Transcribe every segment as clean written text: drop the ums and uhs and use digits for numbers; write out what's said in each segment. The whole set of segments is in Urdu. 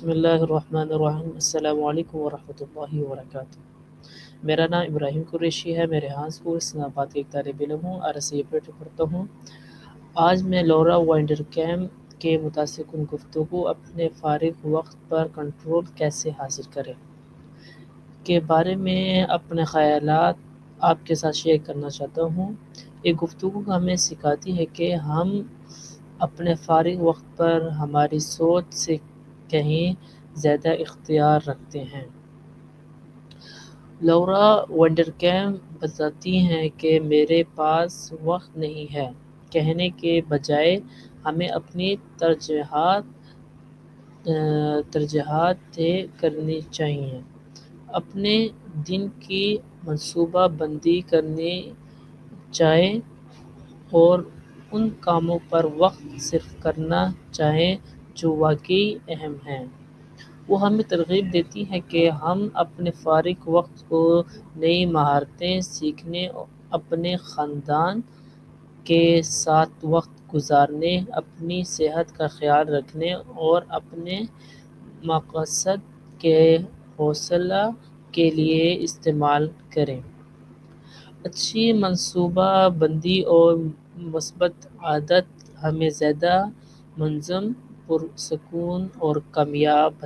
بسم اللہ الرحمن الرحیم۔ السلام علیکم ورحمۃ اللہ وبرکاتہ۔ میرا نام ابراہیم قریشی ہے، میں ریحان اسکول اسلام آباد کا ایک طالب علم ہوں، RSC پڑھتا ہوں۔ آج میں لورا وائنڈرکیم کے متعلق گفتگو اپنے فارغ وقت پر کنٹرول کیسے حاصل کریں کے بارے میں اپنے خیالات آپ کے ساتھ شیئر کرنا چاہتا ہوں۔ یہ گفتگو ہمیں سکھاتی ہے کہ ہم اپنے فارغ وقت پر ہماری سوچ سے کہیں زیادہ اختیار رکھتے ہیں۔ لورا وائنڈرکیم بتاتی ہیں کہ میرے پاس وقت نہیں ہے کہنے کے بجائے ہمیں اپنی ترجیحات طے کرنی چاہیے، اپنے دن کی منصوبہ بندی کرنی چاہیے اور ان کاموں پر وقت صرف کرنا چاہیے جو واقعی اہم ہیں۔ وہ ہمیں ترغیب دیتی ہے کہ ہم اپنے فارغ وقت کو نئی مہارتیں سیکھنے، اپنے خاندان کے ساتھ وقت گزارنے، اپنی صحت کا خیال رکھنے اور اپنے مقاصد کے حصول کے لیے استعمال کریں۔ اچھی منصوبہ بندی اور مثبت عادت ہمیں زیادہ منظم، پرسکون اور کامیاب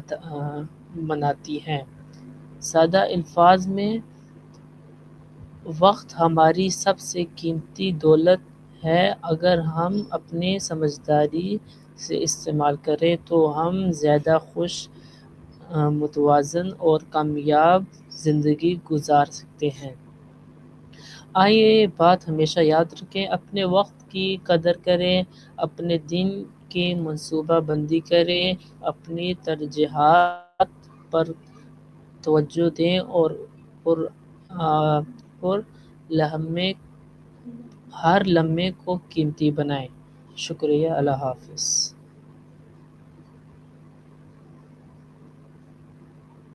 بناتی ہیں۔ سادہ الفاظ میں، وقت ہماری سب سے قیمتی دولت ہے۔ اگر ہم اپنی سمجھداری سے استعمال کریں تو ہم زیادہ خوش، متوازن اور کامیاب زندگی گزار سکتے ہیں۔ آئیے یہ بات ہمیشہ یاد رکھیں، اپنے وقت کی قدر کریں، اپنے دن کی منصوبہ بندی کریں، اپنی ترجیحات پر توجہ دیں اور ہر لمحے کو قیمتی بنائیں۔ شکریہ، اللہ حافظ۔